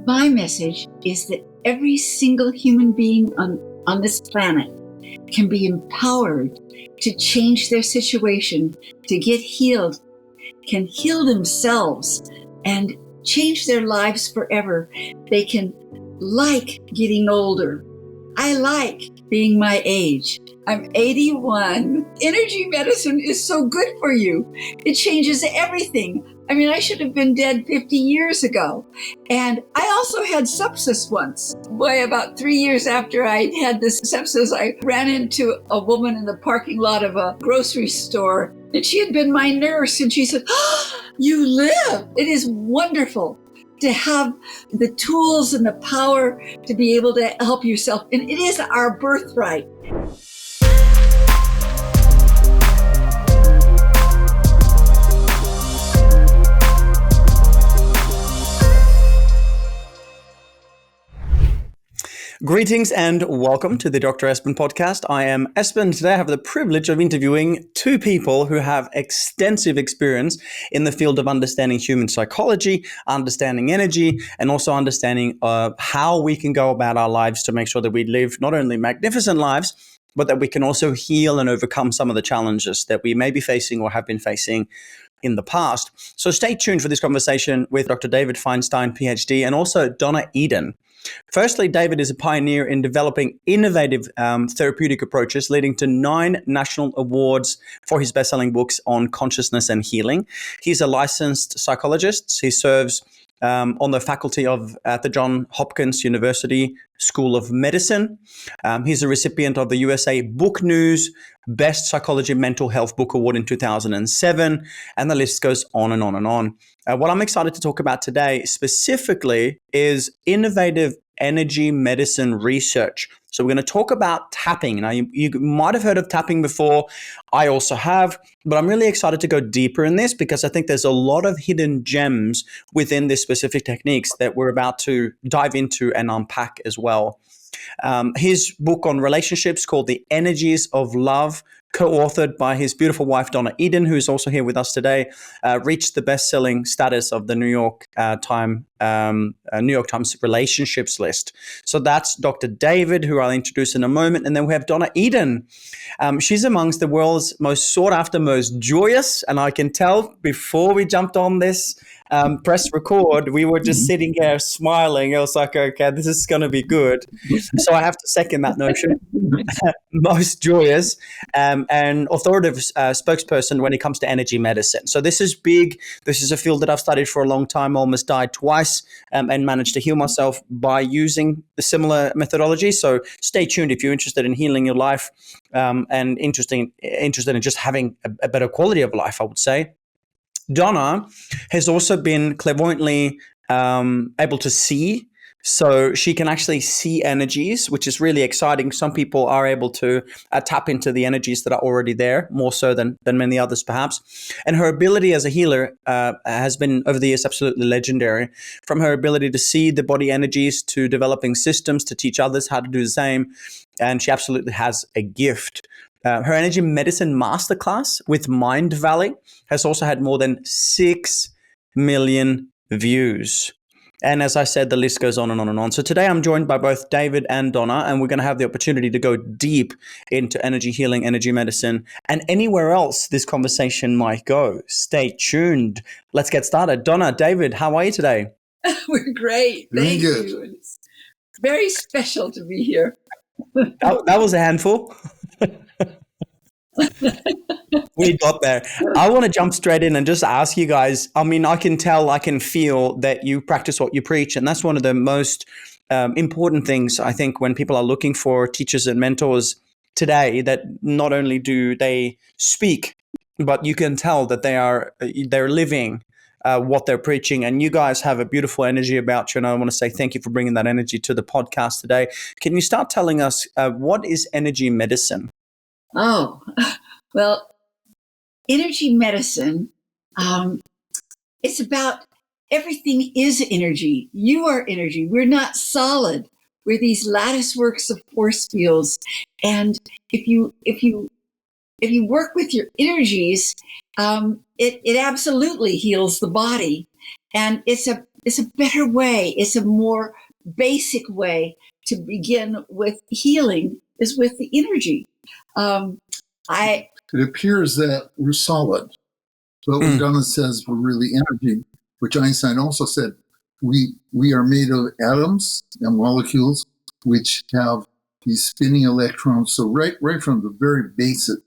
My message is that every single human being on this planet can be empowered to change their situation, to get healed, can heal themselves and change their lives forever. They can like getting older. I like being my age. I'm 81. Energy medicine is so good for you. It changes everything. I mean, I should have been dead 50 years ago. And I also had sepsis once. Boy, about 3 years after I had this sepsis, I ran into a woman in the parking lot of a grocery store. And she had been my nurse. And she said, "Oh, you live." It is wonderful to have the tools and the power to be able to help yourself. And it is our birthright. Greetings and welcome to the Dr. Espen podcast. I am Espen. Today I have the privilege of interviewing two people who have extensive experience in the field of understanding human psychology, understanding energy, and also understanding how we can go about our lives to make sure that we live not only magnificent lives, but that we can also heal and overcome some of the challenges that we may be facing or have been facing in the past. So stay tuned for this conversation with Dr. David Feinstein, PhD, and also Donna Eden. Firstly, David is a pioneer in developing innovative therapeutic approaches, leading to 9 national awards for his best-selling books on consciousness and healing. He's a licensed psychologist. He serves on the faculty at the Johns Hopkins University School of Medicine. He's a recipient of the USA Book News Best Psychology Mental Health Book Award in 2007, and the list goes on and on and on. What I'm excited to talk about today specifically is innovative energy medicine research. So we're going to talk about tapping. Now, you might have heard of tapping before. I also have, but I'm really excited to go deeper in this because I think there's a lot of hidden gems within this specific techniques that we're about to dive into and unpack as well. His book on relationships called The Energies of Love, co-authored by his beautiful wife, Donna Eden, who's also here with us today, reached the best-selling status of the New York Times relationships list. So that's Dr. David, who I'll introduce in a moment. And then we have Donna Eden. She's amongst the world's most sought-after, most joyous, and I can tell before we jumped on this press record, we were just sitting here smiling. I was like, okay, this is going to be good. So I have to second that notion. Most joyous and authoritative spokesperson when it comes to energy medicine. So this is big. This is a field that I've studied for a long time, almost died twice, and managed to heal myself by using the similar methodology. So stay tuned if you're interested in healing your life and interested in just having a better quality of life, I would say. Donna has also been clairvoyantly able to see. So she can actually see energies, which is really exciting. Some people are able to tap into the energies that are already there, more so than many others perhaps. And her ability as a healer has been over the years absolutely legendary. From her ability to see the body energies to developing systems to teach others how to do the same. And she absolutely has a gift. Her energy medicine masterclass with Mind Valley has also had more than 6 million views. And as I said, the list goes on and on and on. So today I'm joined by both David and Donna, and we're going to have the opportunity to go deep into energy healing, energy medicine, and anywhere else this conversation might go. Stay tuned. Let's get started. Donna, David, how are you today? We're great. Thank you. It's very special to be here. That was a handful. We got there. I want to jump straight in and just ask you guys, I mean, I can feel that you practice what you preach. And that's one of the most important things, I think, when people are looking for teachers and mentors today, that not only do they speak, but you can tell that they're living what they're preaching. And you guys have a beautiful energy about you. And I want to say thank you for bringing that energy to the podcast today. Can you start telling us what is energy medicine? Oh, well, energy medicine, it's about everything is energy. You are energy. We're not solid. We're these lattice works of force fields. And if you work with your energies, it absolutely heals the body. And it's it's a better way. It's a more basic way to begin with healing is with the energy. It appears that we're solid, but when Donna says we're really energy, which Einstein also said, we are made of atoms and molecules which have these spinning electrons. So right from the very basic,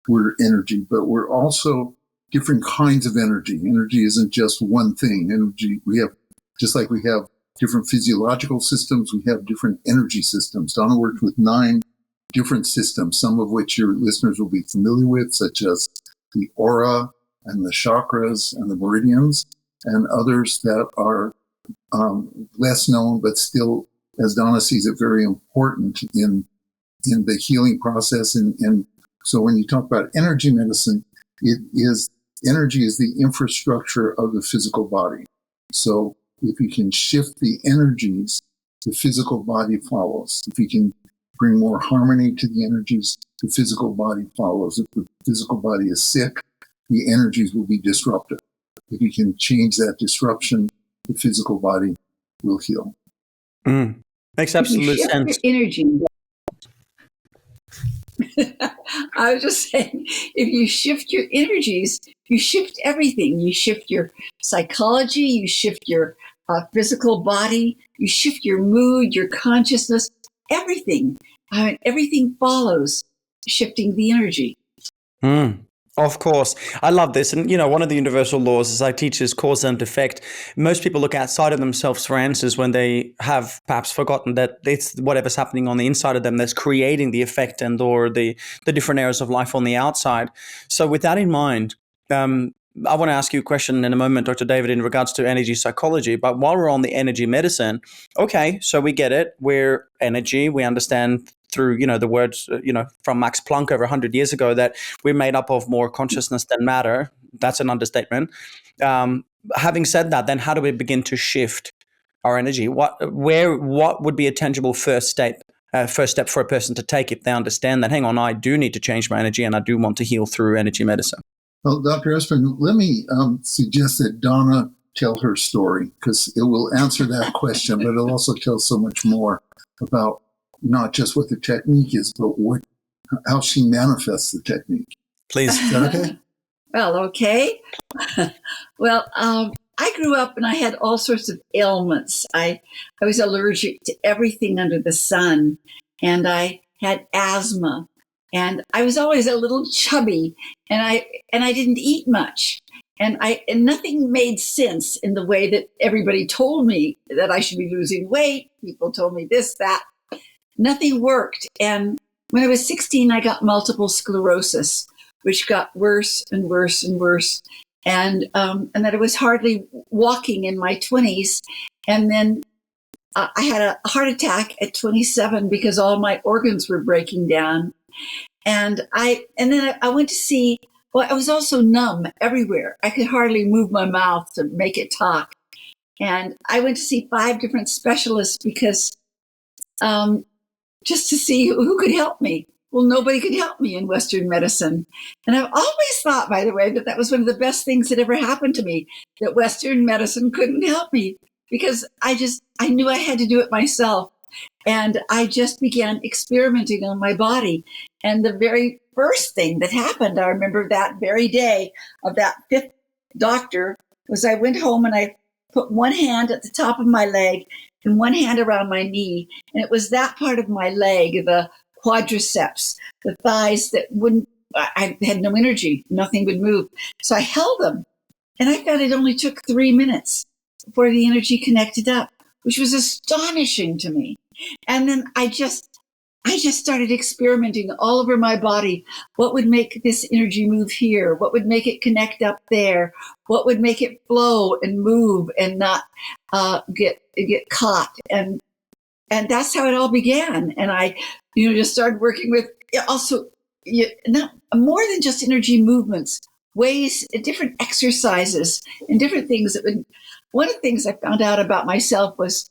we're energy, but we're also different kinds of energy. Energy isn't just one thing. Energy, just like we have different physiological systems, we have different energy systems. Donna worked with 9 different systems, some of which your listeners will be familiar with, such as the aura and the chakras and the meridians, and others that are less known, but still, as Donna sees it, very important in the healing process. And so when you talk about energy medicine, energy is the infrastructure of the physical body. So if you can shift the energies, the physical body follows. If you can bring more harmony to the energies, the physical body follows. If the physical body is sick, the energies will be disrupted. If you can change that disruption, the physical body will heal. Makes absolute sense. Energy. I was just saying, if you shift your energies, you shift everything. You shift your psychology, you shift your physical body, you shift your mood, your consciousness, everything. Everything follows shifting the energy. Of course. I love this. And, one of the universal laws, as I teach, is cause and effect. Most people look outside of themselves for answers when they have perhaps forgotten that it's whatever's happening on the inside of them that's creating the effect and or the different areas of life on the outside. So with that in mind, I want to ask you a question in a moment, Dr. David, in regards to energy psychology. But while we're on the energy medicine, okay, so we get it. We're energy. We understand through, the words, from Max Planck over 100 years ago that we're made up of more consciousness than matter. That's an understatement. Having said that, then how do we begin to shift our energy? What would be a tangible first step for a person to take if they understand that, hang on, I do need to change my energy and I do want to heal through energy medicine? Well, Dr. Espen, let me suggest that Donna tell her story, because it will answer that question, but it'll also tell so much more about not just what the technique is, but how she manifests the technique. Please. Is that okay? Well, okay. Well, I grew up and I had all sorts of ailments. I was allergic to everything under the sun, and I had asthma. And I was always a little chubby, and I didn't eat much, and nothing made sense in the way that everybody told me that I should be losing weight. People told me this, that. Nothing worked. And when I was 16, I got multiple sclerosis, which got worse and worse and worse, and that I was hardly walking in my 20s, and then I had a heart attack at 27 because all my organs were breaking down. And then I went to see, well, I was also numb everywhere. I could hardly move my mouth to make it talk. And I went to see 5 different specialists because just to see who could help me. Well, nobody could help me in Western medicine. And I've always thought, by the way, that was one of the best things that ever happened to me, that Western medicine couldn't help me, because I knew I had to do it myself. And I just began experimenting on my body. And the very first thing that happened, I remember that very day of that 5th doctor, was I went home and I put one hand at the top of my leg and one hand around my knee. And it was that part of my leg, the quadriceps, the thighs that I had no energy, nothing would move. So I held them, and I found it only took 3 minutes before the energy connected up, which was astonishing to me. And then I just started experimenting all over my body. What would make this energy move here? What would make it connect up there? What would make it flow and move and not get caught? And that's how it all began. And I, just started working with also not more than just energy movements, ways, different exercises and different things that would. One of the things I found out about myself was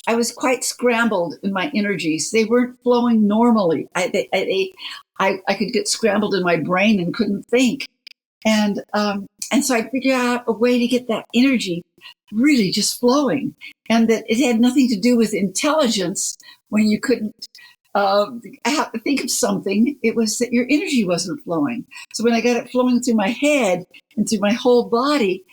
I was quite scrambled in my energies. They weren't flowing normally. I could get scrambled in my brain and couldn't think. And so I figured out a way to get that energy really just flowing, and that it had nothing to do with intelligence when you couldn't have to think of something. It was that your energy wasn't flowing. So when I got it flowing through my head and through my whole body,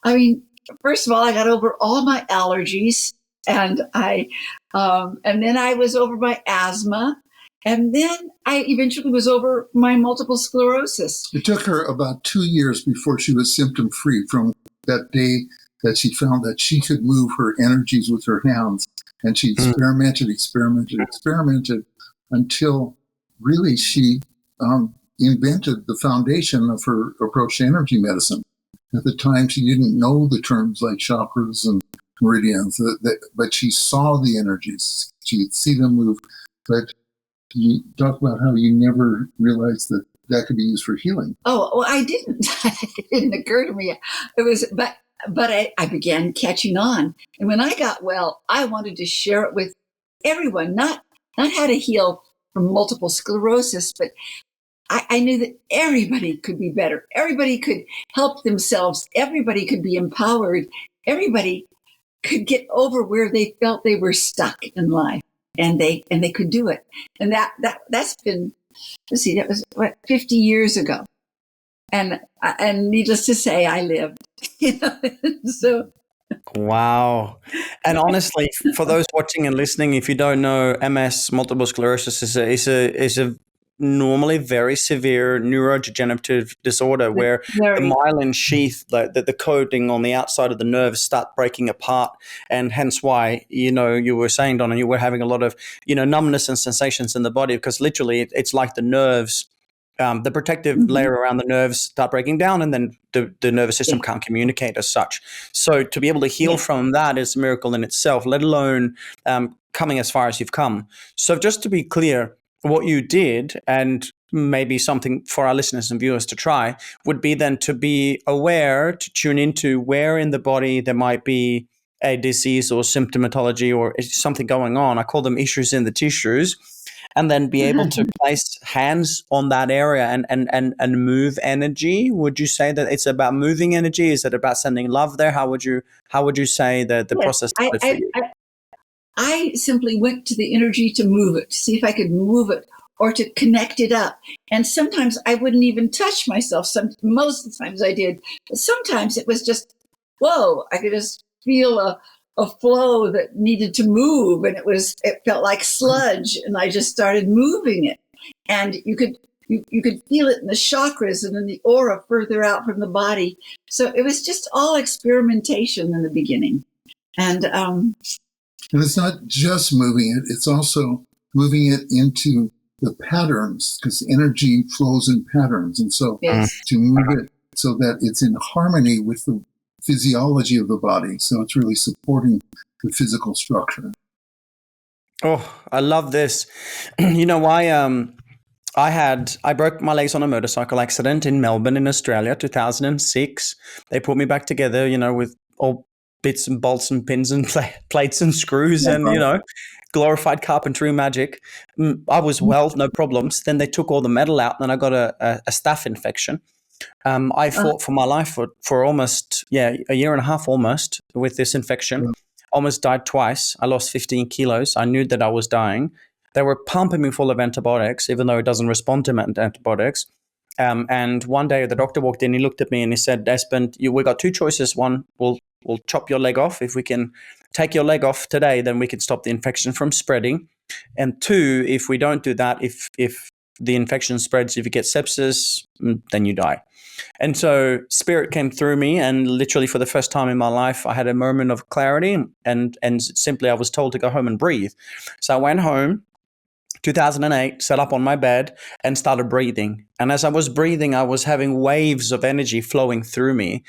I mean, first of all, I got over all my allergies, and then I was over my asthma, and then I eventually was over my multiple sclerosis. It took her about 2 years before she was symptom free from that day that she found that she could move her energies with her hands. And she experimented until really she invented the foundation of her approach to energy medicine. At the time, she didn't know the terms like chakras and meridians, but she saw the energies. She could see them move. But you talk about how you never realized that could be used for healing. Oh, well, I didn't. It didn't occur to me. It was, but I began catching on. And when I got well, I wanted to share it with everyone, not how to heal from multiple sclerosis, but I knew that everybody could be better. Everybody could help themselves. Everybody could be empowered. Everybody could get over where they felt they were stuck in life, and they could do it. And that's been, let's see, that was 50 years ago. And needless to say, I lived. So. Wow. And honestly, for those watching and listening, if you don't know, MS, multiple sclerosis, is a normally very severe neurodegenerative disorder where the myelin sheath, the coating on the outside of the nerves start breaking apart. And hence why, you were saying, Donna, you were having a lot of, numbness and sensations in the body, because literally it's like the nerves, the protective layer around the nerves start breaking down, and then the nervous system can't communicate as such. So to be able to heal from that is a miracle in itself, let alone coming as far as you've come. So just to be clear, what you did, and maybe something for our listeners and viewers to try, would be then to be aware, to tune into where in the body there might be a disease or symptomatology or something going on. I call them issues in the tissues. And then be able to place hands on that area and move energy. Would you say that it's about moving energy? Is it about sending love there? How would you say that the process started for you? I simply went to the energy to move it, to see if I could move it or to connect it up. And sometimes I wouldn't even touch myself. Most of the times I did. But sometimes it was just, whoa, I could just feel a flow that needed to move, and it felt like sludge, and I just started moving it. And you could feel it in the chakras and in the aura further out from the body. So it was just all experimentation in the beginning. And it's not just moving it, it's also moving it into the patterns, because energy flows in patterns. And so to move it so that it's in harmony with the physiology of the body. So it's really supporting the physical structure. Oh, I love this. You know why? I broke my legs on a motorcycle accident in Melbourne in Australia, 2006. They put me back together, with all bits and bolts and pins and plates and screws and, glorified carpentry magic. I was well, no problems. Then they took all the metal out, and then I got a staph infection. I fought for my life for almost, a year and a half almost with this infection. Almost died twice. I lost 15 kilos. I knew that I was dying. They were pumping me full of antibiotics, even though it doesn't respond to antibiotics. And one day the doctor walked in, he looked at me and he said, Espen, we got two choices. One, we'll chop your leg off. If we can take your leg off today, then we can stop the infection from spreading. And two, if we don't do that, if the infection spreads, if you get sepsis, then you die. And so spirit came through me, and literally for the first time in my life, I had a moment of clarity, and simply I was told to go home and breathe. So I went home, 2008, sat up on my bed and started breathing. And as I was breathing, I was having waves of energy flowing through me,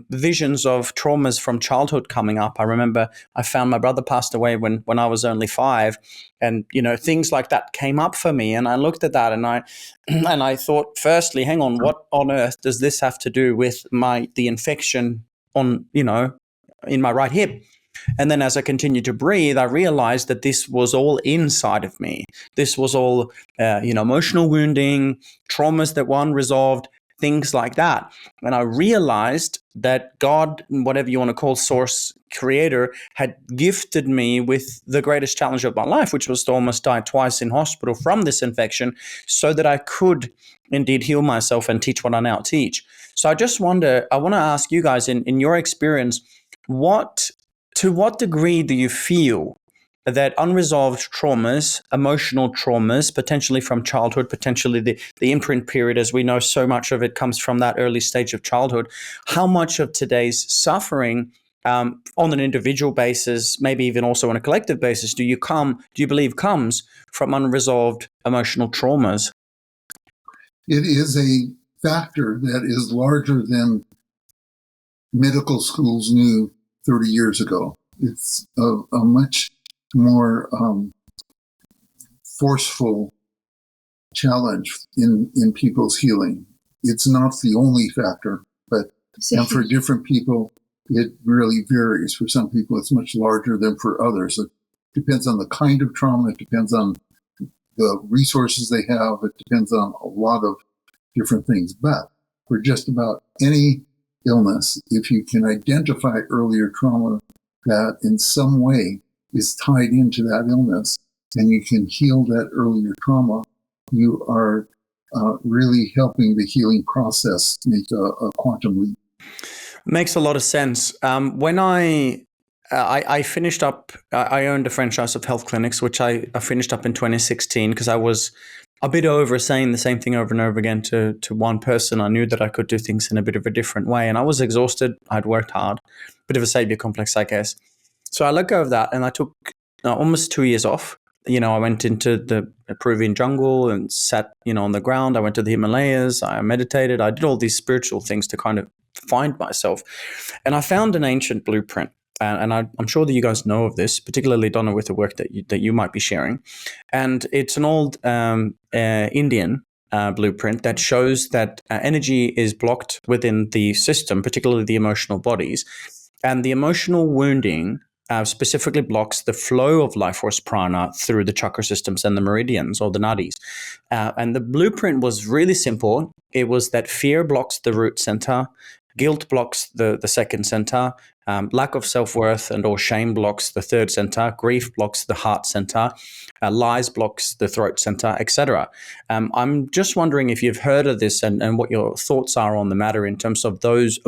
visions of traumas from childhood coming up. I remember I found my brother passed away when I was only 5, and things like that came up for me. And I looked at that and I thought, firstly, hang on, what on earth does this have to do with the infection on in my right hip? And then as I continued to breathe, I realized that this was all inside of me. This was all, emotional wounding, traumas that were unresolved, things like that. And I realized that God, whatever you want to call source, creator, had gifted me with the greatest challenge of my life, which was to almost die twice in hospital from this infection, so that I could indeed heal myself and teach what I now teach. So I just wonder, I want to ask you guys, in your experience, to what degree do you feel that unresolved traumas, emotional traumas, potentially from childhood, potentially the imprint period, as we know so much of it comes from that early stage of childhood, how much of today's suffering on an individual basis, maybe even also on a collective basis, do you believe comes from unresolved emotional traumas? It is a factor that is larger than medical schools knew 30 years ago. It's a much more forceful challenge in people's healing. It's not the only factor, but and for different people, it really varies. For some people, it's much larger than for others. It depends on the kind of trauma. It depends on the resources they have. It depends on a lot of different things. But for just about any illness, if you can identify earlier trauma that in some way is tied into that illness, and you can heal that earlier trauma, you are really helping the healing process make a quantum leap. Makes a lot of sense. When I finished up, I owned a franchise of health clinics, which I finished up in 2016 because I was a bit over saying the same thing over and over again to one person. I knew that I could do things in a bit of a different way, and I was exhausted. I'd worked hard, bit of a savior complex, I guess. So I let go of that, and I took almost 2 years off. I went into the Peruvian jungle and sat, on the ground. I went to the Himalayas. I meditated. I did all these spiritual things to kind of find myself. And I found an ancient blueprint. And I'm sure that you guys know of this, particularly, Donna, with the work that you might be sharing. And it's an old Indian blueprint that shows that energy is blocked within the system, particularly the emotional bodies. And the emotional wounding specifically blocks the flow of life force prana through the chakra systems and the meridians or the nadis. And the blueprint was really simple. It was that fear blocks the root center, guilt blocks the second center, lack of self-worth and or shame blocks the third center, grief blocks the heart center, lies blocks the throat center, etc. I'm just wondering if you've heard of this and what your thoughts are on the matter in terms of those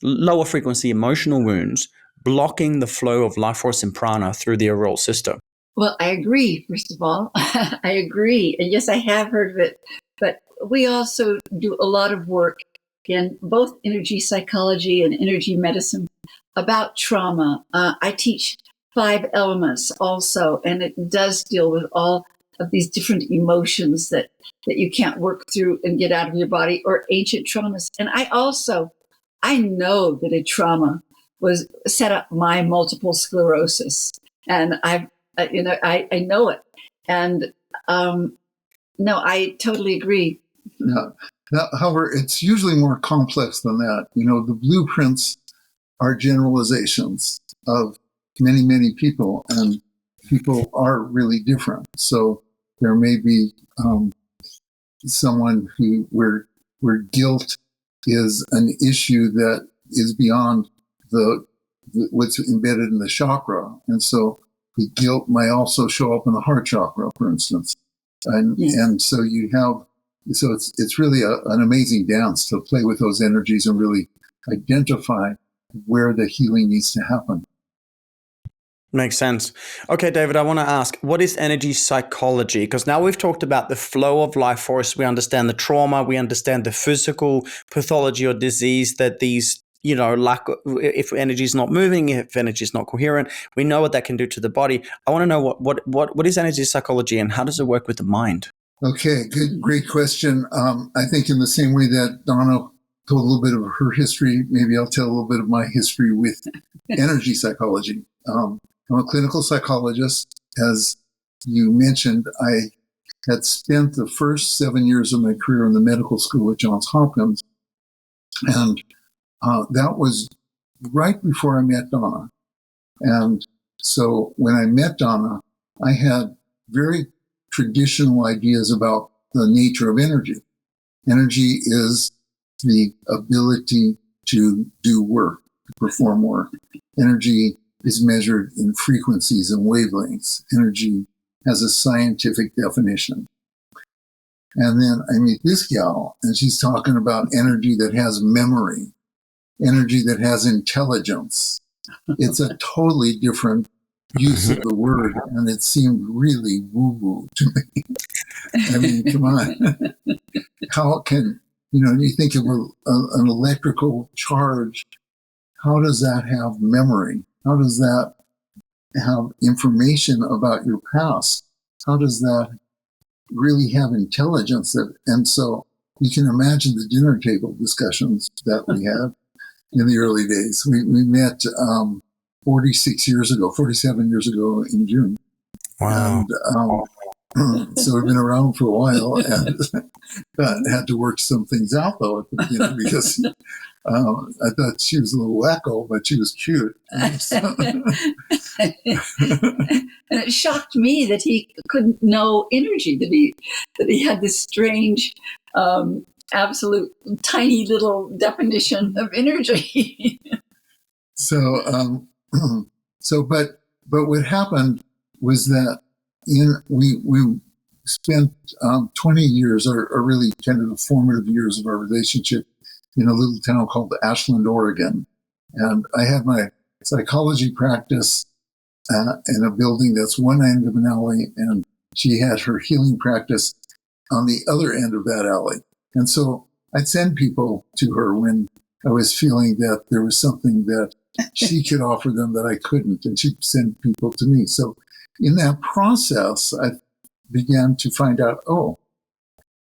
lower frequency emotional wounds blocking the flow of life force and prana through the overall system. Well, I agree, first of all. I agree. And yes, I have heard of it. But we also do a lot of work in both energy psychology and energy medicine about trauma. I teach 5 elements also, and it does deal with all of these different emotions that you can't work through and get out of your body, or ancient traumas. And I know that a trauma was set up my multiple sclerosis, and I know it. And no, I totally agree. Now, however, it's usually more complex than that. The blueprints are generalizations of many, many people, and people are really different. So there may be someone where guilt is an issue that is beyond what's embedded in the chakra, and so the guilt may also show up in the heart chakra, for instance, and so you have. So it's really an amazing dance to play with those energies and really identify where the healing needs to happen. Makes sense. Okay, David, I want to ask, what is energy psychology? Because now we've talked about the flow of life force. We understand the trauma. We understand the physical pathology or disease that these, if energy is not moving, if energy is not coherent, we know what that can do to the body. I want to know what is energy psychology and how does it work with the mind? Okay, great question. I think in the same way that Donna told a little bit of her history, maybe I'll tell a little bit of my history with energy psychology. I'm a clinical psychologist. As you mentioned, I had spent the first 7 years of my career in the medical school at Johns Hopkins, and that was right before I met Donna. And so when I met Donna, I had very traditional ideas about the nature of energy. Energy is the ability to do work, to perform work. Energy is measured in frequencies and wavelengths. Energy has a scientific definition. And then I meet this gal, and she's talking about energy that has memory, energy that has intelligence. It's a totally different use of the word, and it seemed really woo-woo to me. I mean, come on. How can, you think of an electrical charge, how does that have memory? How does that have information about your past? How does that really have intelligence? And so you can imagine the dinner table discussions that we had in the early days. We met 47 years ago in June. Wow. And so we've been around for a while, and had to work some things out though at the beginning, because I thought she was a little wacko, but she was cute. And it shocked me that he couldn't know energy, that he had this strange, absolute tiny little definition of energy. But what happened was that we spent 20 years, or really kind of the formative years of our relationship, in a little town called Ashland, Oregon. And I had my psychology practice in a building that's one end of an alley, and she had her healing practice on the other end of that alley. And so I'd send people to her when I was feeling that there was something that she could offer them that I couldn't, and she'd send people to me. So in that process, I began to find out,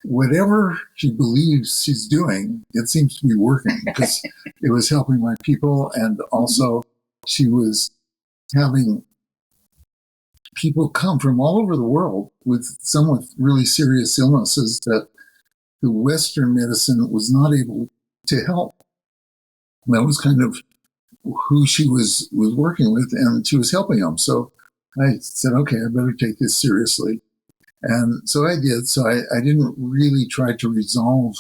whatever she believes she's doing, it seems to be working, because it was helping my people. And also she was having people come from all over the world with some with really serious illnesses that the Western medicine was not able to help. That was kind of who she was working with, and she was helping them. So I said, okay, I better take this seriously. And so I did. So I didn't really try to resolve.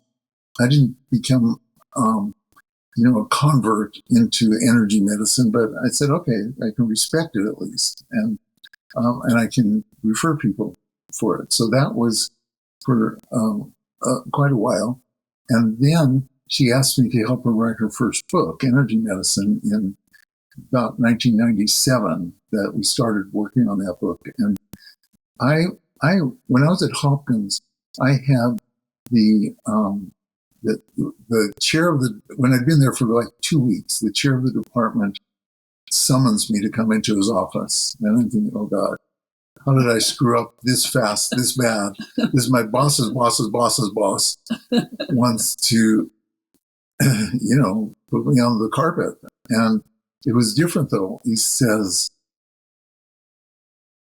I didn't become, a convert into energy medicine, but I said, okay, I can respect it at least. And I can refer people for it. So that was for quite a while. And then she asked me to help her write her first book, Energy Medicine, in about 1997, that we started working on that book. And when I was at Hopkins, I had the chair of when I'd been there for like 2 weeks, the chair of the department summons me to come into his office. And I'm thinking, oh God, how did I screw up this fast, this bad? This is my boss's boss's boss's boss wants to, put me on the carpet. And it was different though. He says,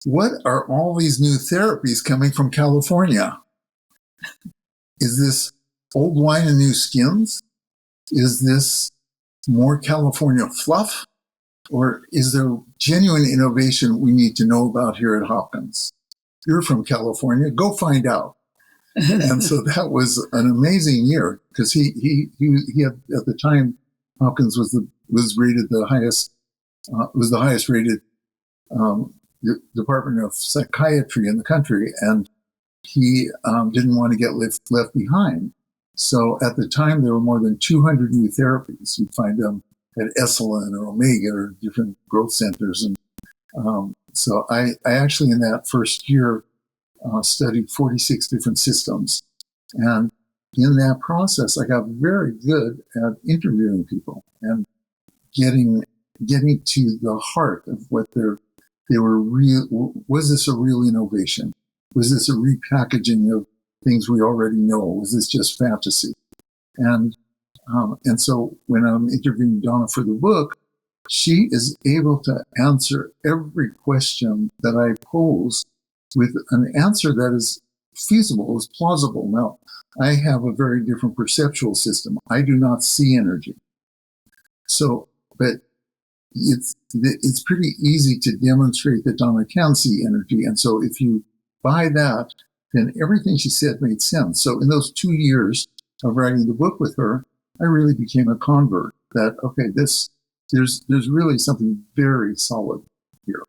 what are all these new therapies coming from California? Is this old wine and new skins? Is this more California fluff? Or is there genuine innovation we need to know about here at Hopkins? You're from California, go find out. And so that was an amazing year, because he had, at the time, Hopkins was rated the highest, was the highest rated Department of Psychiatry in the country, and he didn't want to get left behind. So at the time, there were more than 200 new therapies. You'd find them at Esalen or Omega or different growth centers. And so I actually, in that first year, studied 46 different systems. And in that process, I got very good at interviewing people and getting to the heart of what they were real. Was this a real innovation? Was this a repackaging of things we already know? Was this just fantasy? And so when I'm interviewing Donna for the book, she is able to answer every question that I pose with an answer that is feasible, is plausible. Now, I have a very different perceptual system. I do not see energy. So, but it's pretty easy to demonstrate that Donna can see energy. And so if you buy that, then everything she said made sense. So in those 2 years, of writing the book with her, I really became a convert that, okay, there's really something very solid here.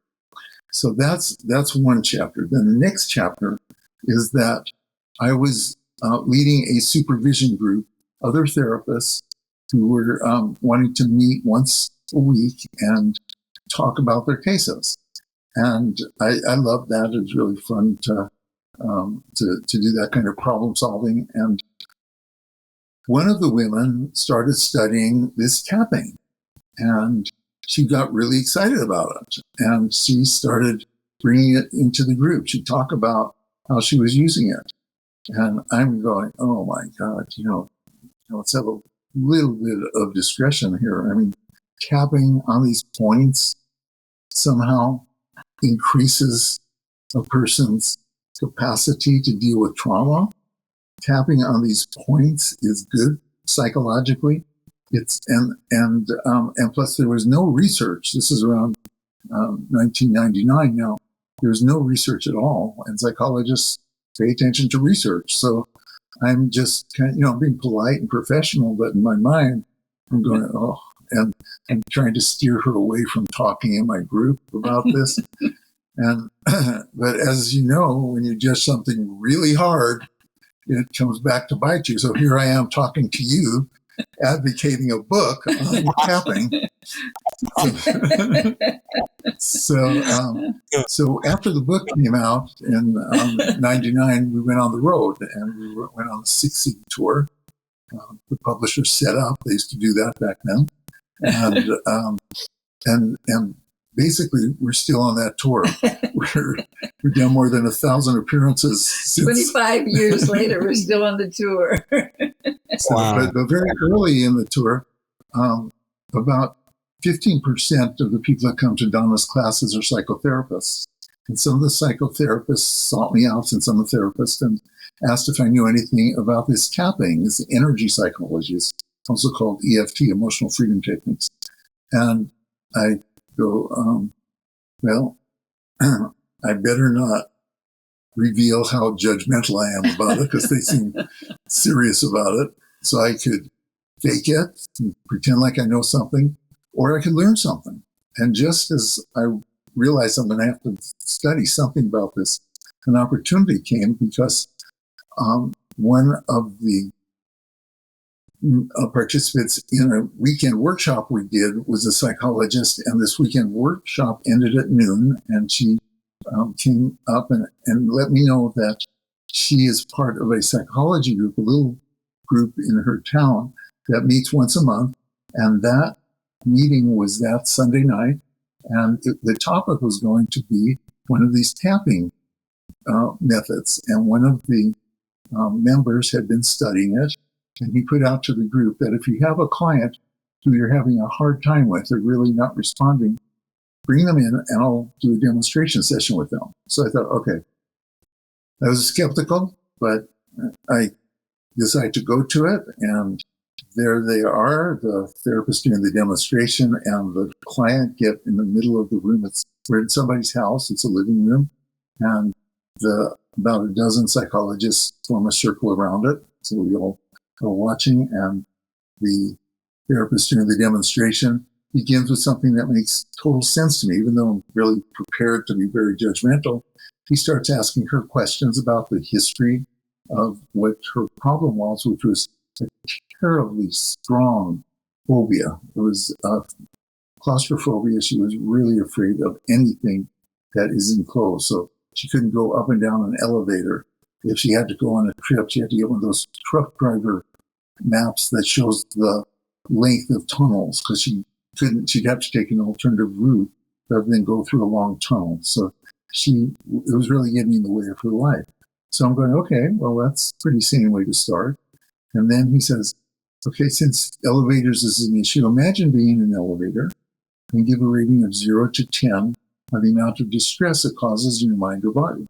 So that's one chapter. Then the next chapter is that I was leading a supervision group, other therapists who were wanting to meet once a week and talk about their cases. And I love that. It was really fun to do that kind of problem solving. And one of the women started studying this tapping, and she got really excited about it. And she started bringing it into the group. She'd talk about how she was using it. And I'm going, oh my God, let's have a little bit of discretion here. I mean, tapping on these points somehow increases a person's capacity to deal with trauma. Tapping on these points is good psychologically. And plus there was no research. This is around 1999 now. There's no research at all, and psychologists pay attention to research. So I'm just kind of, being polite and professional, but in my mind, I'm going, and I'm trying to steer her away from talking in my group about this. And but as you know, when you judge something really hard, it comes back to bite you. So here I am talking to you, advocating a book on tapping. So after the book came out in '99, we went on the road and we went on a 6-city tour. The publisher set up. They used to do that back then, and basically we're still on that tour. We've done more than 1,000 appearances since. 25 years later, we're still on the tour. Wow. But very early in the tour, about 15% of the people that come to Donna's classes are psychotherapists. And some of the psychotherapists sought me out, and some of the therapists, and asked if I knew anything about this tapping, this energy psychology, it's also called EFT, Emotional Freedom Techniques. And I go, well, I better not reveal how judgmental I am about it, because they seem serious about it. So I could fake it and pretend like I know something, or I could learn something. And just as I realized I'm going to have to study something about this, an opportunity came, because one of the participants in a weekend workshop we did was a psychologist, and this weekend workshop ended at noon, and she came up and let me know that she is part of a psychology group, a little group in her town that meets once a month. And that meeting was that Sunday night. And the topic was going to be one of these tapping methods. And one of the members had been studying it. And he put out to the group that if you have a client who you're having a hard time with, they're really not responding, bring them in and I'll do a demonstration session with them. So I thought, okay, I was skeptical, but I decided to go to it. And there they are, the therapist doing the demonstration and the client get in the middle of the room. We're in somebody's house. It's a living room. And about a dozen psychologists form a circle around it. So we all are watching, and the therapist doing the demonstration begins with something that makes total sense to me, even though I'm really prepared to be very judgmental. He starts asking her questions about the history of what her problem was, which was a terribly strong phobia. It was claustrophobia. She was really afraid of anything that is enclosed. So she couldn't go up and down an elevator. If she had to go on a trip, she had to get one of those truck driver maps that shows the length of tunnels, because she'd have to take an alternative route rather than go through a long tunnel. So it was really getting in the way of her life. So I'm going, okay, well, that's a pretty sane way to start. And then he says, okay, since elevators is an issue, imagine being in an elevator and give a rating of 0 to 10 on the amount of distress it causes in your mind or body.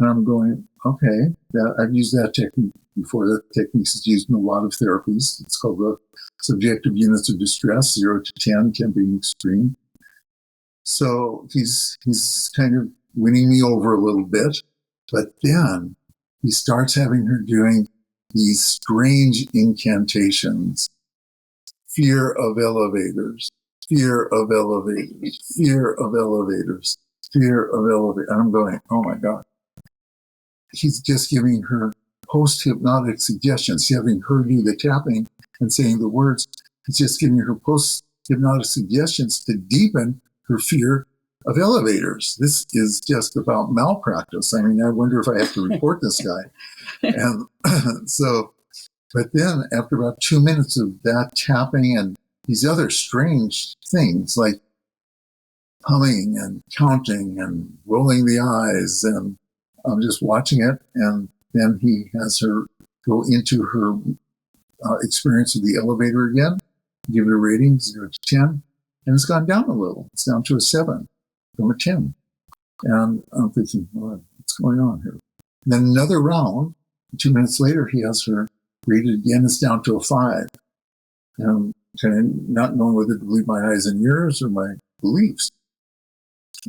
And I'm going, okay, I've used that technique before. That technique is used in a lot of therapies. It's called the subjective units of distress. 0 to 10 can be extreme. So he's kind of winning me over a little bit. But then he starts having her doing these strange incantations. Fear of elevators, fear of elevators, fear of elevators, fear of elevators. And I'm going, oh my God. He's just giving her post-hypnotic suggestions, having her do the tapping and saying the words. He's just giving her post-hypnotic suggestions to deepen her fear of elevators. This is just about malpractice. I mean, I wonder if I have to report this guy. And so, but then after about 2 minutes of that tapping and these other strange things like humming and counting and rolling the eyes, and I'm just watching it, and then he has her go into her experience of the elevator again, give it a rating 0 to 10, and it's gone down a little. It's down to a 7 from a 10. And I'm thinking, what's going on here? And then another round, 2 minutes later, he has her rated again. It's down to a 5. And I'm kind of not knowing whether to believe my eyes and ears or my beliefs.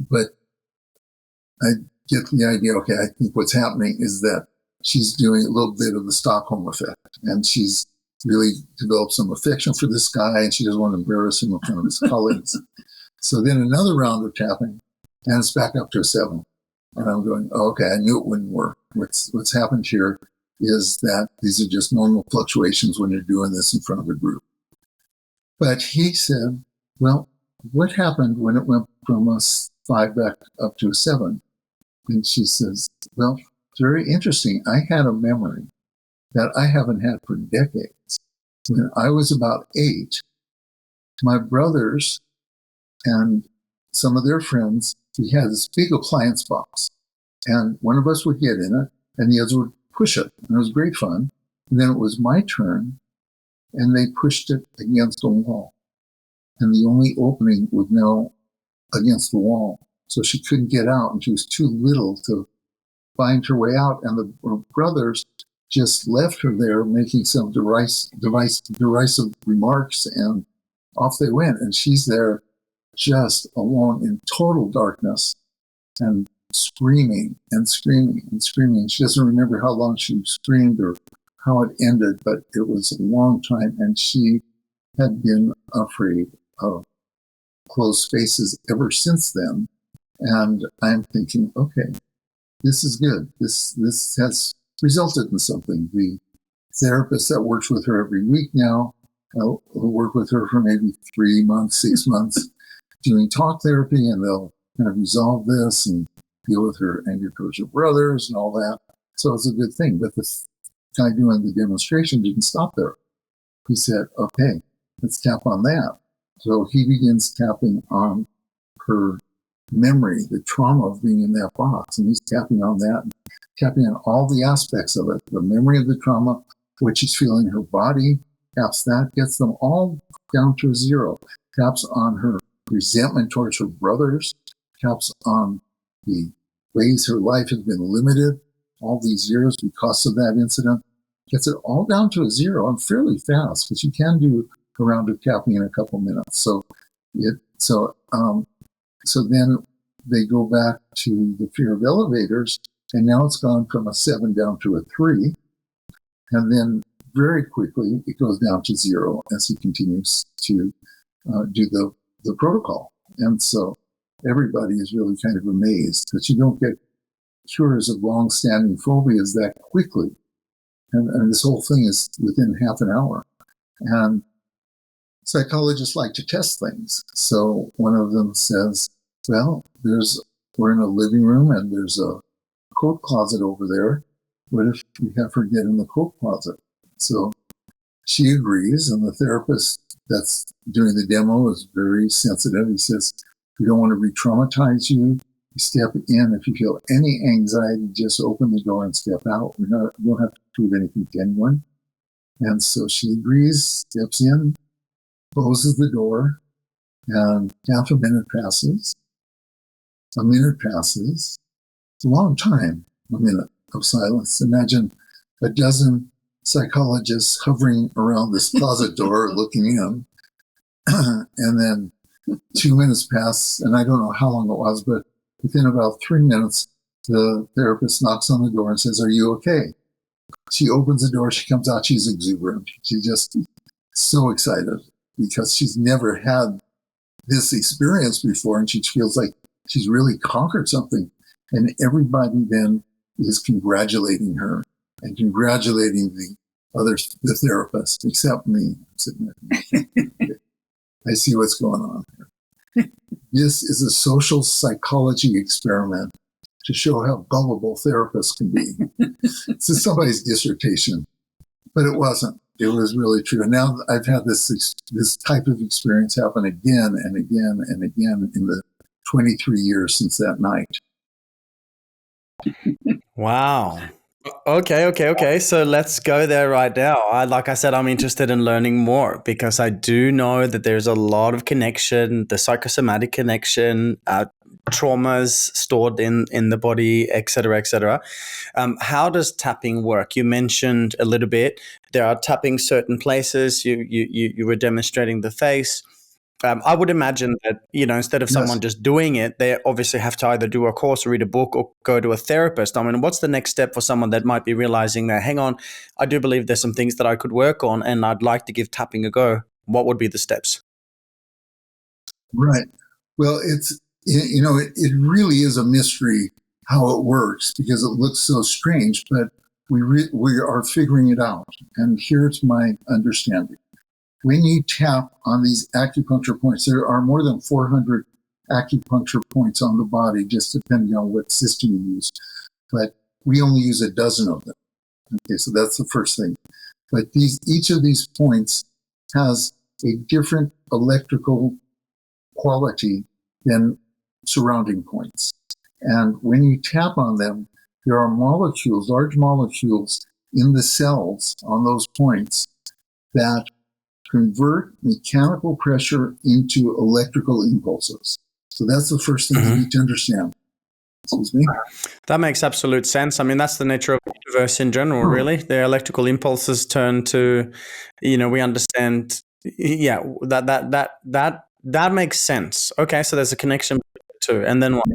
But I get the idea, okay, I think what's happening is that she's doing a little bit of the Stockholm effect, and she's really developed some affection for this guy, and she doesn't want to embarrass him in front of his colleagues. So then another round of tapping, and it's back up to a 7. And I'm going, oh, okay, I knew it wouldn't work. What's happened here is that these are just normal fluctuations when you're doing this in front of a group. But he said, well, what happened when it went from a 5 back up to a 7? And she says, well, it's very interesting. I had a memory that I haven't had for decades. When I was about 8, my brothers and some of their friends, we had this big appliance box. And one of us would get in it, and the other would push it. And it was great fun. And then it was my turn, and they pushed it against a wall. And the only opening was now against the wall. So she couldn't get out, and she was too little to find her way out. And her brothers just left her there making some derisive remarks, and off they went. And she's there just alone in total darkness and screaming and screaming and screaming. She doesn't remember how long she screamed or how it ended, but it was a long time. And she had been afraid of closed spaces ever since then. And I'm thinking, okay, this is good. This has resulted in something. The therapist that works with her every week now will work with her for maybe 3 months, 6 months, doing talk therapy, and they'll kind of resolve this and deal with her anger towards her brothers and all that. So it's a good thing. But the guy doing the demonstration didn't stop there. He said, okay, let's tap on that. So he begins tapping on her memory, the trauma of being in that box. And he's tapping on that, and tapping on all the aspects of it, the memory of the trauma, what she's feeling in her body, taps that, gets them all down to a 0, taps on her resentment towards her brothers, taps on the ways her life has been limited all these years because of that incident, gets it all down to a 0 and fairly fast, because you can do a round of tapping in a couple minutes. So then they go back to the fear of elevators, and now it's gone from a 7 down to a 3. And then very quickly it goes down to 0 as he continues to do the protocol. And so everybody is really kind of amazed that you don't get cures of long-standing phobias that quickly. And this whole thing is within half an hour. And psychologists like to test things. So one of them says, well, we're in a living room and there's a coat closet over there. What if we have her get in the coat closet? So she agrees, and the therapist that's doing the demo is very sensitive. He says, we don't want to re-traumatize you. You step in. If you feel any anxiety, just open the door and step out. We don't have to prove anything to anyone. And so she agrees, steps in, closes the door, and half a minute passes. A minute passes. It's a long time, a minute of silence. Imagine a dozen psychologists hovering around this closet door looking in. And then 2 minutes pass, and I don't know how long it was, but within about 3 minutes, the therapist knocks on the door and says, are you okay? She opens the door, she comes out, she's exuberant. She's just so excited because she's never had this experience before, and she feels like she's really conquered something. And everybody then is congratulating her and congratulating the therapist, except me. I'm sitting there. I see what's going on here. This is a social psychology experiment to show how gullible therapists can be. This is somebody's dissertation, but it wasn't. It was really true. And now I've had this type of experience happen again and again and again in the 23 years since that night. Wow. Okay. So let's go there right now. Like I said, I'm interested in learning more because I do know that there's a lot of connection, the psychosomatic connection, traumas stored in the body, et cetera. How does tapping work? You mentioned a little bit. There are tapping certain places. You were demonstrating the face. I would imagine that, instead of someone just doing it, they obviously have to either do a course or read a book or go to a therapist. I mean, what's the next step for someone that might be realizing that, hang on, I do believe there's some things that I could work on and I'd like to give tapping a go? What would be the steps? Right. Well, it really is a mystery how it works because it looks so strange, but we are figuring it out. And here's my understanding. When you tap on these acupuncture points, there are more than 400 acupuncture points on the body, just depending on what system you use. But we only use a dozen of them. Okay, so that's the first thing. But each of these points has a different electrical quality than surrounding points. And when you tap on them, there are molecules, large molecules in the cells on those points that convert mechanical pressure into electrical impulses. So that's the first thing you need to understand. Excuse me? That makes absolute sense. I mean, that's the nature of the universe in general, really. The electrical impulses turn to, we understand. Yeah, that makes sense. Okay, so there's a connection too. And then what?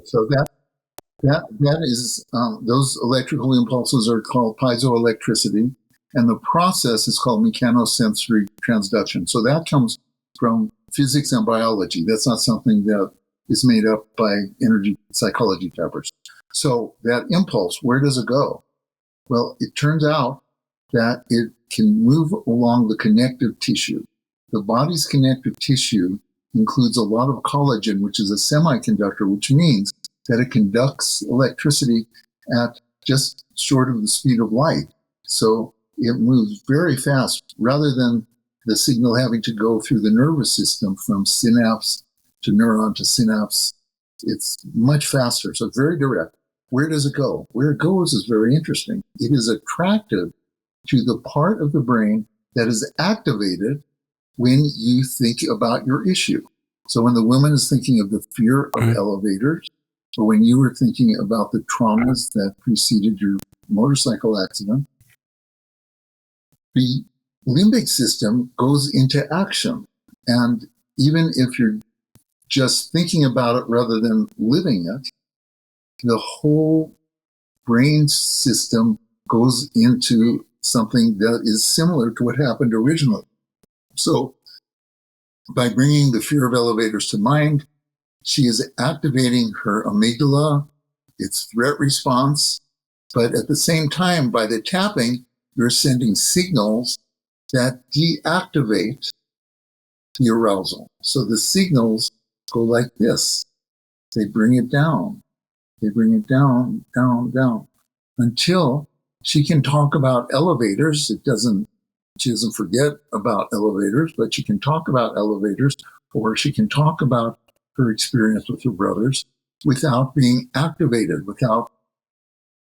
So that is, those electrical impulses are called piezoelectricity. And the process is called mechanosensory transduction. So that comes from physics and biology. That's not something that is made up by energy psychology tappers. So that impulse, where does it go? Well, it turns out that it can move along the connective tissue. The body's connective tissue includes a lot of collagen, which is a semiconductor, which means that it conducts electricity at just short of the speed of light. So it moves very fast rather than the signal having to go through the nervous system from synapse to neuron to synapse. It's much faster, so very direct. Where does it go? Where it goes is very interesting. It is attractive to the part of the brain that is activated when you think about your issue. So when the woman is thinking of the fear of elevators, or when you were thinking about the traumas that preceded your motorcycle accident, the limbic system goes into action. And even if you're just thinking about it rather than living it, the whole brain system goes into something that is similar to what happened originally. So by bringing the fear of elevators to mind, she is activating her amygdala, its threat response. But at the same time, by the tapping, you're sending signals that deactivate the arousal. So the signals go like this. They bring it down. They bring it down, down, down, until she can talk about elevators. She doesn't forget about elevators, but she can talk about elevators, or she can talk about her experience with her brothers without being activated, without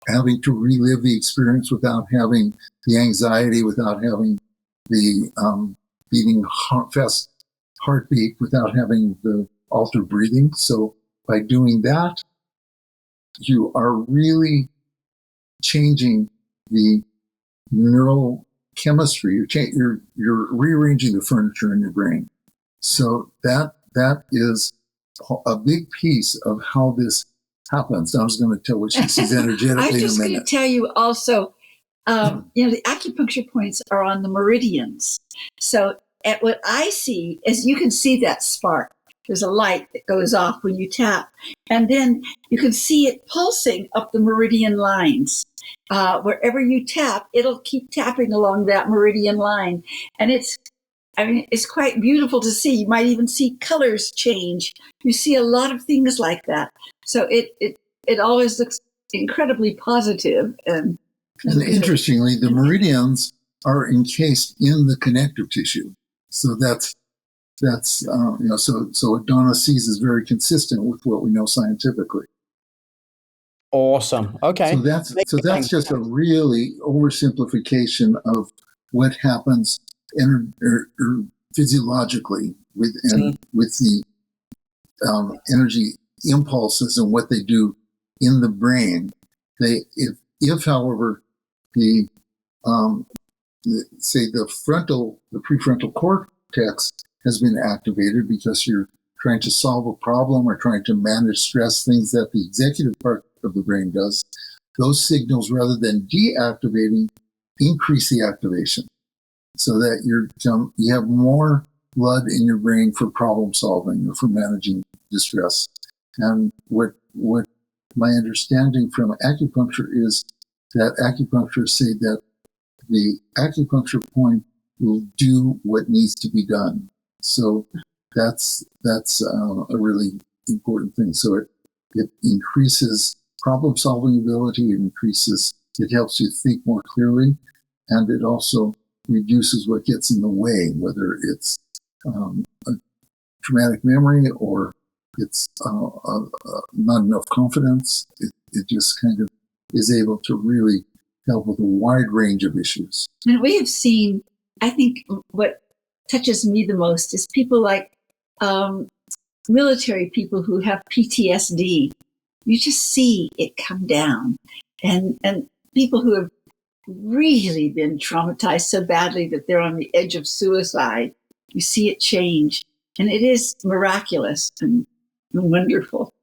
having to relive the experience, without having the anxiety, without having the beating fast heartbeat, without having the altered breathing. So by doing that, you are really changing the neural chemistry. You're rearranging the furniture in your brain. So that is a big piece of how this happens. I was going to tell what she sees energetically in a minute. I'm just going to tell you also The acupuncture points are on the meridians. So at what I see is you can see that spark. There's a light that goes off when you tap. And then you can see it pulsing up the meridian lines. Wherever you tap, it'll keep tapping along that meridian line. And it's quite beautiful to see. You might even see colors change. You see a lot of things like that. So it always looks incredibly positive. And interestingly, the meridians are encased in the connective tissue. So that's so what Donna sees is very consistent with what we know scientifically. Awesome. Okay. So that's just a really oversimplification of what happens physiologically with the energy impulses and what they do in the brain. If however the prefrontal cortex has been activated because you're trying to solve a problem or trying to manage stress, things that the executive part of the brain does, those signals, rather than deactivating, increase the activation so that you have more blood in your brain for problem solving or for managing distress. And what my understanding from acupuncture is that acupuncturists say that the acupuncture point will do what needs to be done. So that's a really important thing. So it increases problem solving ability. It helps you think more clearly, and it also reduces what gets in the way, whether it's a traumatic memory or it's not enough confidence. It just kind of is able to really help with a wide range of issues. And we have seen, I think what touches me the most is people like military people who have PTSD. You just see it come down. And people who have really been traumatized so badly that they're on the edge of suicide, you see it change. And it is miraculous and wonderful.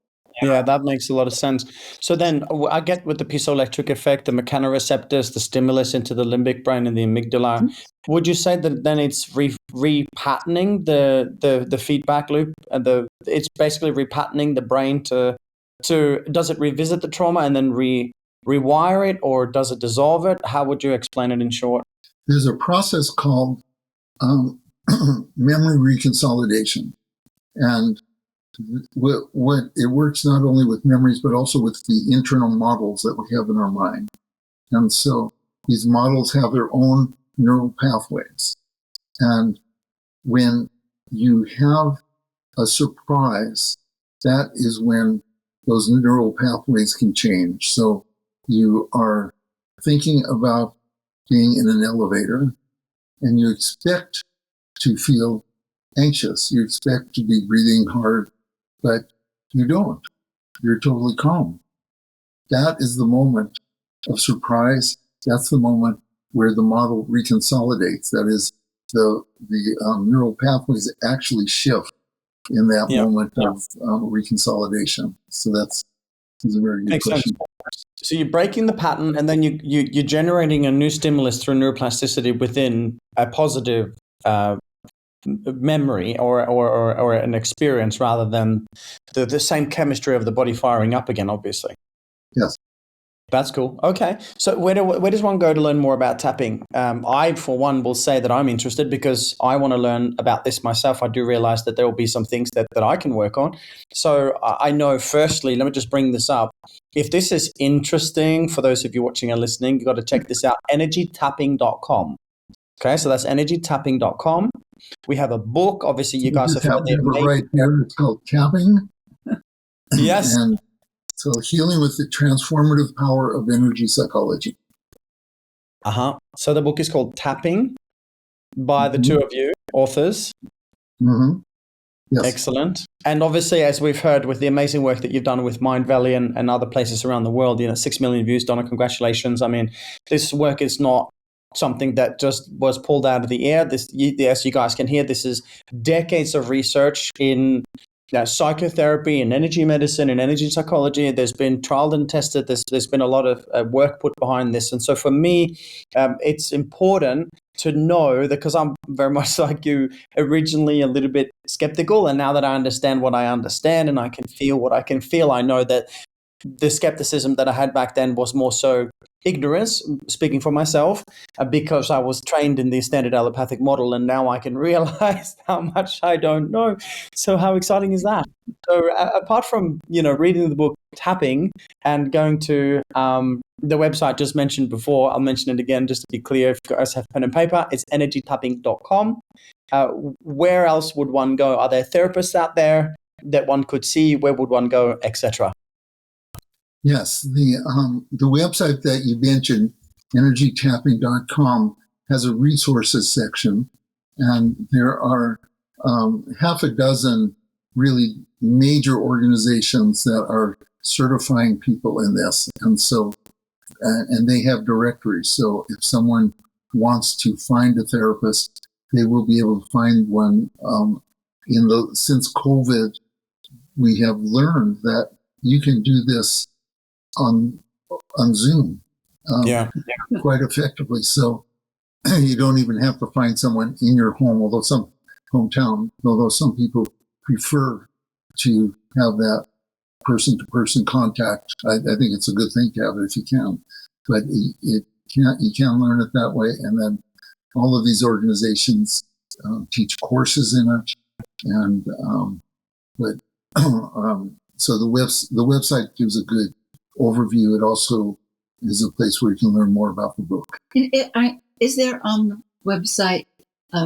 Yeah, that makes a lot of sense. So then I get with the piezoelectric effect, the mechanoreceptors, the stimulus into the limbic brain and the amygdala. Mm-hmm. Would you say that then it's repatterning the feedback loop? It's basically repatterning the brain to does it revisit the trauma and then rewire it, or does it dissolve it? How would you explain it in short? There's a process called memory reconsolidation. And what it works not only with memories, but also with the internal models that we have in our mind. And so these models have their own neural pathways. And when you have a surprise, that is when those neural pathways can change. So you are thinking about being in an elevator and you expect to feel anxious. You expect to be breathing hard, but you don't. You're totally calm. That is the moment of surprise. That's the moment where the model reconsolidates. That is, the neural pathways actually shift in that moment of reconsolidation. So that's a very good question. Sense. So you're breaking the pattern, and then you're generating a new stimulus through neuroplasticity within a positive memory or an experience, rather than the same chemistry of the body firing up again, obviously. Yes. That's cool. Okay. So where does one go to learn more about tapping? I, for one, will say that I'm interested because I want to learn about this myself. I do realize that there will be some things that I can work on. So I know, firstly, let me just bring this up. If this is interesting for those of you watching and listening, you've got to check this out, energytapping.com. Okay, so that's energytapping.com. We have a book. Obviously, you guys have heard it right there. It's called Tapping. Yes. And so healing with the transformative power of energy psychology. So the book is called Tapping by the two of you, authors. Mm-hmm. Yes. Excellent. And obviously, as we've heard with the amazing work that you've done with Mind Valley and other places around the world, 6 million views, Donna, congratulations. I mean, this work is not something that just was pulled out of the air. As you guys can hear, this is decades of research in psychotherapy and energy medicine and energy psychology. There's been trialed and tested. There's been a lot of work put behind this. And so for me, it's important to know that, because I'm very much like you, originally a little bit skeptical. And now that I understand what I understand and I can feel what I can feel, I know that the skepticism that I had back then was more so ignorance, speaking for myself, because I was trained in the standard allopathic model, and now I can realize how much I don't know. So how exciting is that? So apart from reading the book Tapping and going to the website just mentioned before, I'll mention it again just to be clear. If you guys have pen and paper, it's energytapping.com. Where else would one go? Are there therapists out there that one could see? Where would one go, etc.? Yes, the website that you mentioned, energytapping.com, has a resources section, and there are half a dozen really major organizations that are certifying people in this, and so and they have directories. So if someone wants to find a therapist, they will be able to find one. Since COVID, we have learned that you can do this on Zoom quite effectively. So you don't even have to find someone in your home, although some people prefer to have that person-to-person contact. I think it's a good thing to have it if you can, but you can learn it that way. And then all of these organizations teach courses in it, and so the website gives a good overview. It also is a place where you can learn more about the book. Is there on the website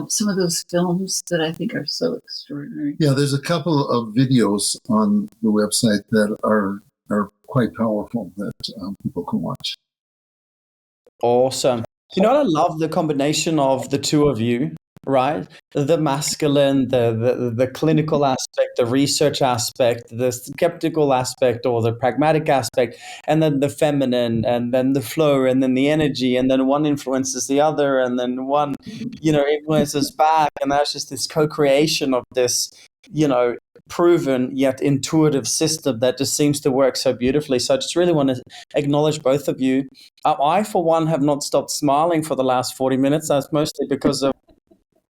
some of those films that I think are so extraordinary? Yeah, there's a couple of videos on the website that are quite powerful that people can watch. Awesome. You know what? I love the combination of the two of you, right? The masculine, the clinical aspect, the research aspect, the skeptical aspect or the pragmatic aspect, and then the feminine, and then the flow, and then the energy, and then one influences the other, and then one, influences back. And that's just this co-creation of this, proven yet intuitive system that just seems to work so beautifully. So I just really want to acknowledge both of you. I, for one, have not stopped smiling for the last 40 minutes. That's mostly because of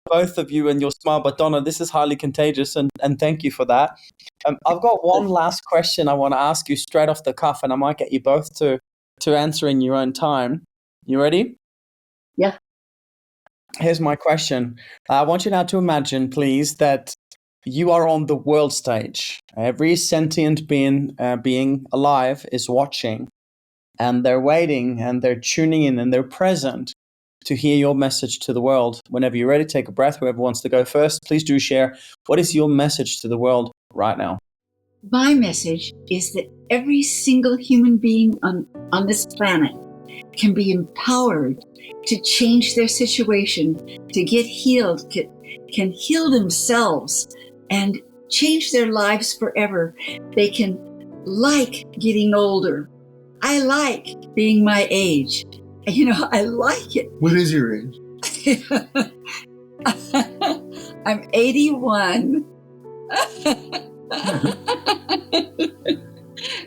both of you and your smile. But Donna, this is highly contagious, and thank you for that. I've got one last question I want to ask you straight off the cuff, and I might get you both to answer in your own time. You ready? Yeah. Here's my question. I want you now to imagine, please, that you are on the world stage. Every sentient being alive is watching, and they're waiting, and they're tuning in, and they're present to hear your message to the world. Whenever you're ready, take a breath. Whoever wants to go first, please do share. What is your message to the world right now? My message is that every single human being on this planet can be empowered to change their situation, to get healed, can heal themselves and change their lives forever. They can like getting older. I like being my age. I like it. What is your age? I'm 81.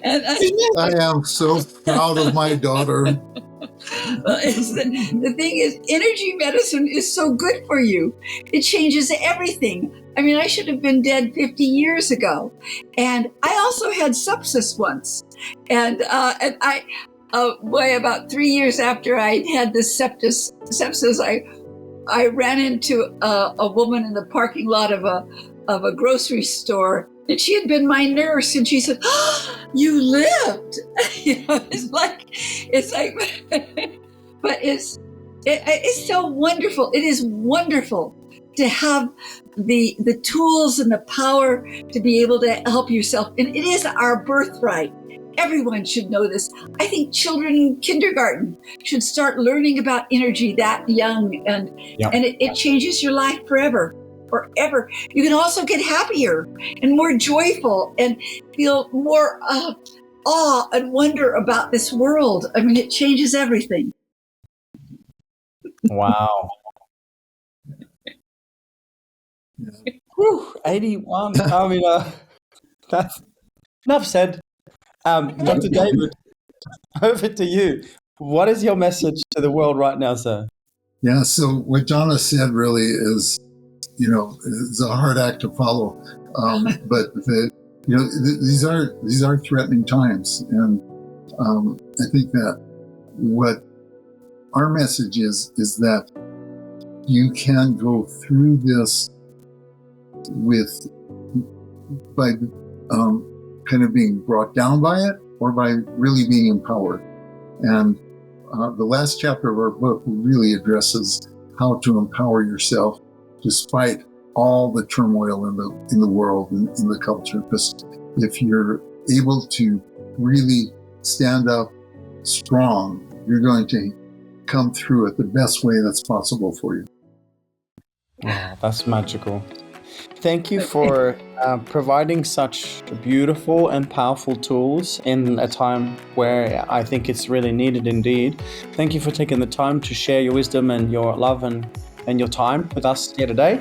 And I am so proud of my daughter. The thing is, energy medicine is so good for you. It changes everything. I mean, I should have been dead 50 years ago. And I also had sepsis once. And I, about 3 years after I had this sepsis, I ran into a woman in the parking lot of a grocery store, and she had been my nurse, and she said, "Oh, you lived." It's like, but it's so wonderful. It is wonderful to have the tools and the power to be able to help yourself, and it is our birthright. Everyone should know this. I think children in kindergarten should start learning about energy that young, and it changes your life forever. You can also get happier and more joyful and feel more awe and wonder about this world. I mean, it changes everything. Wow. Whew, 81. I mean, That's enough said. Dr. David, over to you. What is your message to the world right now, sir? Yeah, so what Donna said really is, is a hard act to follow. But these are threatening times, and I think that what our message is that you can go through this by kind of being brought down by it, or by really being empowered. And the last chapter of our book really addresses how to empower yourself despite all the turmoil in the world and in the culture. Because if you're able to really stand up strong, you're going to come through it the best way that's possible for you. Wow, that's magical. Thank you for providing such beautiful and powerful tools in a time where I think it's really needed indeed. Thank you for taking the time to share your wisdom and your love and your time with us here today.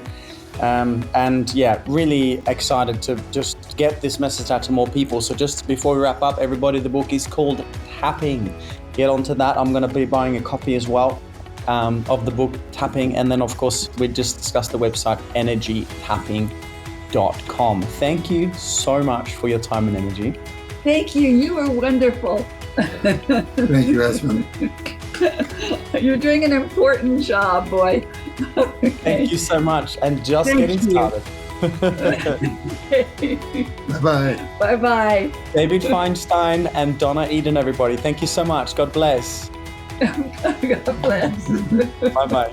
And yeah, really excited to just get this message out to more people. So just before we wrap up, everybody, the book is called Tapping. Get onto that. I'm going to be buying a copy as well. Of the book Tapping, and then of course we just discussed the website energytapping.com. Thank you so much for your time and energy. Thank you. You are wonderful. Thank you, Esmond. You're doing an important job, boy. Thank you so much, and just getting started. Bye-bye. Bye-bye. David Feinstein and Donna Eden, everybody. Thank you so much. God bless. God bless. Bye-bye.